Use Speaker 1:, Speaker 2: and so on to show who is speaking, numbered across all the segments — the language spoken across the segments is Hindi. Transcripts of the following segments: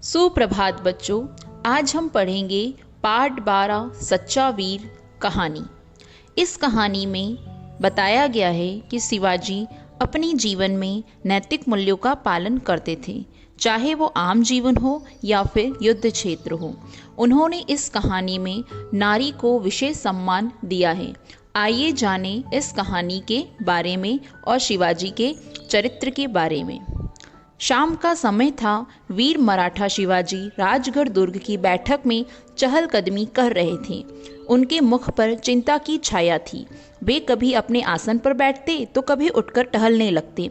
Speaker 1: सुप्रभात बच्चों, आज हम पढ़ेंगे पाठ 12 सच्चा वीर कहानी। इस कहानी में बताया गया है कि शिवाजी अपने जीवन में नैतिक मूल्यों का पालन करते थे, चाहे वो आम जीवन हो या फिर युद्ध क्षेत्र हो। उन्होंने इस कहानी में नारी को विशेष सम्मान दिया है। आइए जानें इस कहानी के बारे में और शिवाजी के चरित्र के बारे में। शाम का समय था। वीर मराठा शिवाजी राजगढ़ दुर्ग की बैठक में चहलकदमी कर रहे थे। उनके मुख पर चिंता की छाया थी। वे कभी अपने आसन पर बैठते तो कभी उठकर टहलने लगते।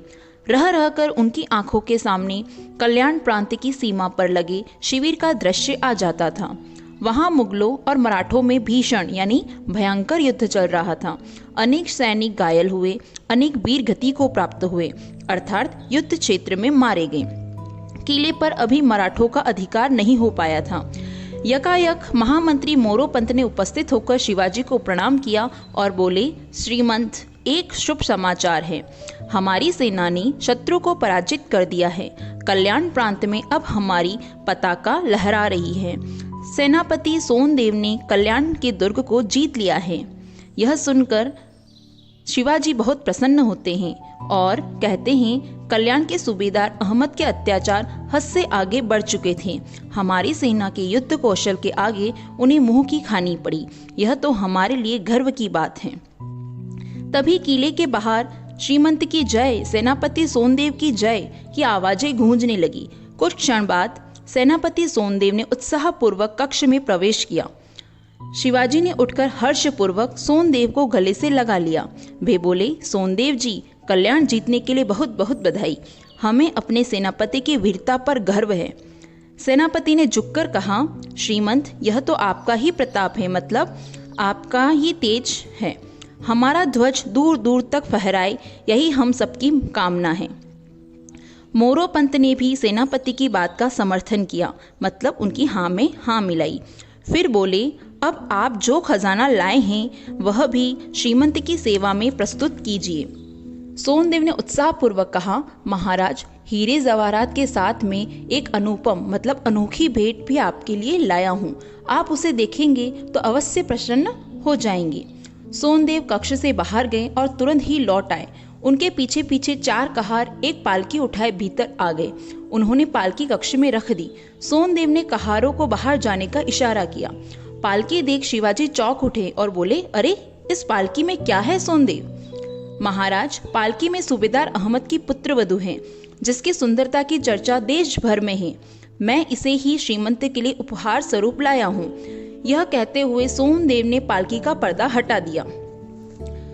Speaker 1: रह रहकर उनकी आंखों के सामने कल्याण प्रांत की सीमा पर लगे शिविर का दृश्य आ जाता था। वहां मुगलों और मराठों में भीषण यानी भयंकर युद्ध चल रहा था। अनेक सैनिक घायल हुए, अनेक वीर गति को प्राप्त हुए, अर्थात युद्ध क्षेत्र में मारे गए। किले पर अभी मराठों का अधिकार नहीं हो पाया था। यकायक महामंत्री मोरोपंत ने उपस्थित होकर शिवाजी को प्रणाम किया और बोले, श्रीमंत, एक शुभ समाचार है। हमारी सेना ने शत्रु को पराजित कर दिया है। कल्याण प्रांत में अब हमारी पताका लहरा रही है। सेनापति सोनदेव ने कल्याण के दुर्ग को जीत लिया है। यह सुनकर शिवाजी बहुत प्रसन्न होते हैं और कहते हैं, कल्याण के सूबेदार अहमद के अत्याचार हद से आगे बढ़ चुके थे। हमारी सेना के युद्ध कौशल के आगे उन्हें मुंह की खानी पड़ी। यह तो हमारे लिए गर्व की बात है। तभी किले के बाहर श्रीमंत की जय, सेनापति सोनदेव की जय की आवाजें गूंजने लगी। कुछ क्षण बाद सेनापति सोनदेव ने उत्साहपूर्वक कक्ष में प्रवेश किया। शिवाजी ने उठकर हर्षपूर्वक सोनदेव को गले से लगा लिया। वे बोले, सोनदेव जी, कल्याण जीतने के लिए बहुत बहुत बधाई। हमें अपने सेनापति की वीरता पर गर्व है। सेनापति ने झुककर कहा, श्रीमंत, यह तो आपका ही प्रताप है, मतलब आपका ही तेज है। हमारा ध्वज दूर दूर तक फहराए, यही हम सबकी कामना है। मोरोपंत ने भी सेनापति की बात का समर्थन किया, मतलब उनकी हाँ में हाँ मिलाई। फिर बोले, अब आप जो खजाना लाए हैं वह भी श्रीमंत की सेवा में प्रस्तुत कीजिए। सोनदेव ने उत्साहपूर्वक कहा, महाराज, हीरे जवाहरात के साथ में एक अनुपम मतलब अनोखी भेंट भी आपके लिए लाया हूँ। आप उसे देखेंगे तो अवश्य प्रसन्न हो जाएंगे। सोनदेव कक्ष से बाहर गए और तुरंत ही लौट आए। उनके पीछे पीछे चार कहार एक पालकी उठाए भीतर आ गए। उन्होंने पालकी कक्ष में रख दी। सोनदेव ने कहारों को बाहर जाने का इशारा किया। पालकी देख शिवाजी चौंक उठे और बोले, अरे, इस पालकी में क्या है सोनदेव? महाराज, पालकी में सूबेदार अहमद की पुत्रवधू है, जिसकी सुंदरता की चर्चा देश भर में है। मैं इसे ही श्रीमंत के लिए उपहार स्वरूप लाया हूँ। यह कहते हुए सोनदेव ने पालकी का पर्दा हटा दिया।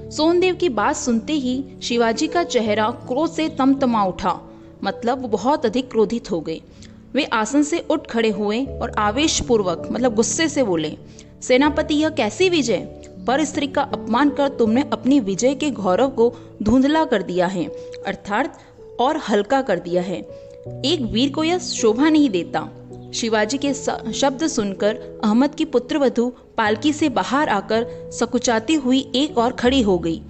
Speaker 1: सोनदेव की बात सुनते ही शिवाजी का चेहरा क्रोध से तमतमा उठा, मतलब वो बहुत अधिक क्रोधित हो गए। वे आसन से उठ खड़े हुए और आवेशपूर्वक मतलब गुस्से से बोले, सेनापति, यह कैसी विजय? पर स्त्री का अपमान कर तुमने अपनी विजय के गौरव को धुंधला कर दिया है, अर्थात और हल्का कर दिया है। एक वीर को यह शोभा नहीं देता। शिवाजी के शब्द सुनकर अहमद की पुत्रवधू पालकी से बाहर आकर सकुचाती हुई एक और खड़ी हो गई।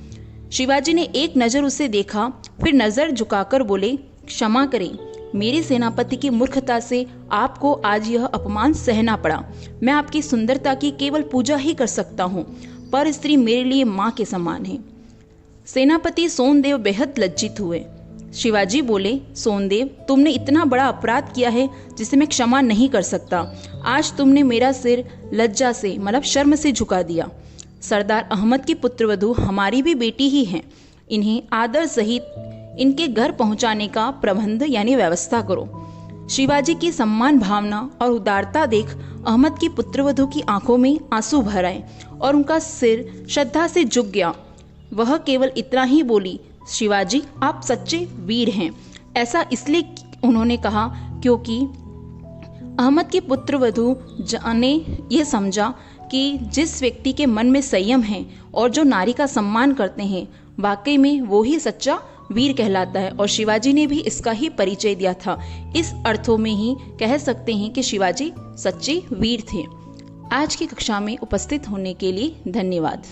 Speaker 1: शिवाजी ने एक नज़र उसे देखा, फिर नज़र झुकाकर बोले, क्षमा करें, मेरे सेनापति की मूर्खता से आपको आज यह अपमान सहना पड़ा। मैं आपकी सुंदरता की केवल पूजा ही कर सकता हूँ, पर स्त्री मेरे लिए माँ के समान है। सेनापति सोनदेव बेहद लज्जित हुए। शिवाजी बोले, सोनदेव, तुमने इतना बड़ा अपराध किया है जिसे मैं क्षमा नहीं कर सकता। आज तुमने मेरा सिर लज्जा से मतलब शर्म से झुका दिया। सरदार अहमद की पुत्रवधू हमारी भी बेटी ही हैं। इन्हें आदर सहित इनके घर पहुंचाने का प्रबंध यानी व्यवस्था करो। शिवाजी की सम्मान भावना और उदारता देख अहमद की पुत्रवधू की आंखों में आंसू भर आए और उनका सिर श्रद्धा से झुक गया। वह केवल इतना ही बोली, शिवाजी, आप सच्चे वीर हैं। ऐसा इसलिए उन्होंने कहा क्योंकि अहमद की पुत्रवधू ने यह समझा कि जिस व्यक्ति के मन में संयम है और जो नारी का सम्मान करते हैं, वाकई में वो ही सच्चा वीर कहलाता है। और शिवाजी ने भी इसका ही परिचय दिया था। इस अर्थों में ही कह सकते हैं कि शिवाजी सच्चे वीर थे। आज की कक्षा में उपस्थित होने के लिए धन्यवाद।